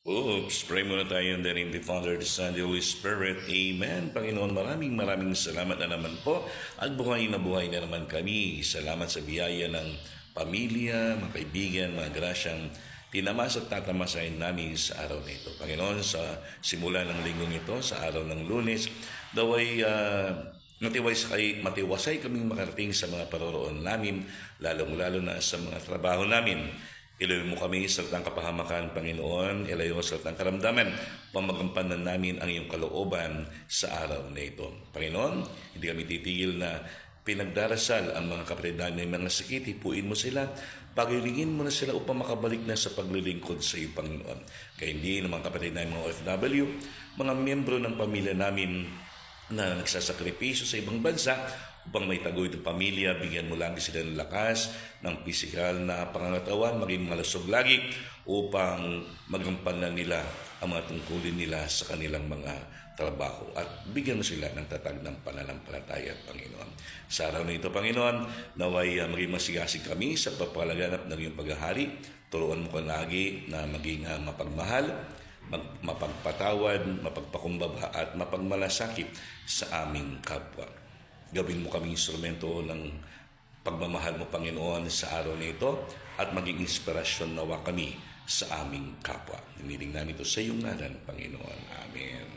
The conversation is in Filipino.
Oops, pray muna tayo in the name of the Father, the Son, the Holy Spirit. Amen. Panginoon, maraming salamat na naman po. At buhay na naman kami. Salamat sa biyaya ng pamilya, mga kaibigan, mga grasyang tinamas at tatamasahin namin sa araw na ito. Panginoon, sa simula ng linggong ito, sa araw ng Lunes, daway matiwasay kaming makarating sa mga paroroon namin, lalong-lalo na sa mga trabaho namin. Ilayo mo kami sa latang kapahamakan, Panginoon. Ilayo mo sa latang karamdaman. Pamagampanan namin ang iyong kalooban sa araw na ito. Panginoon, hindi kami titigil na pinagdarasal ang mga kapatid namin ng mga sakit. Hipuin mo sila. Pagilingin mo na sila upang makabalik na sa paglilingkod sa iyo, Panginoon. Kaya hindi ng mga kapatid namin mga OFW, mga miyembro ng pamilya namin na nagsasakripisyo sa ibang bansa upang may tagoy ng pamilya, bigyan mo lagi sila ng lakas, ng pisikal na pangangatawan, maging malusog lagi upang magampanan nila ang mga tungkulin nila sa kanilang mga trabaho at bigyan mo sila ng tatag ng pananampalataya, Panginoon. Sa araw na ito, Panginoon, naway maging masigasig kami sa papalaganap ng iyong paghahari. Turuan mo ka lagi na maging mapagmahal, mapagpatawad, mapagpakumbaba at mapagmalasakit sa aming kapwa. Gawin mo kaming instrumento ng pagmamahal mo, Panginoon, sa araw na ito at maging inspirasyon nawa kami sa aming kapwa. Hiniling namin ito sa iyong ngalan, Panginoon. Amen.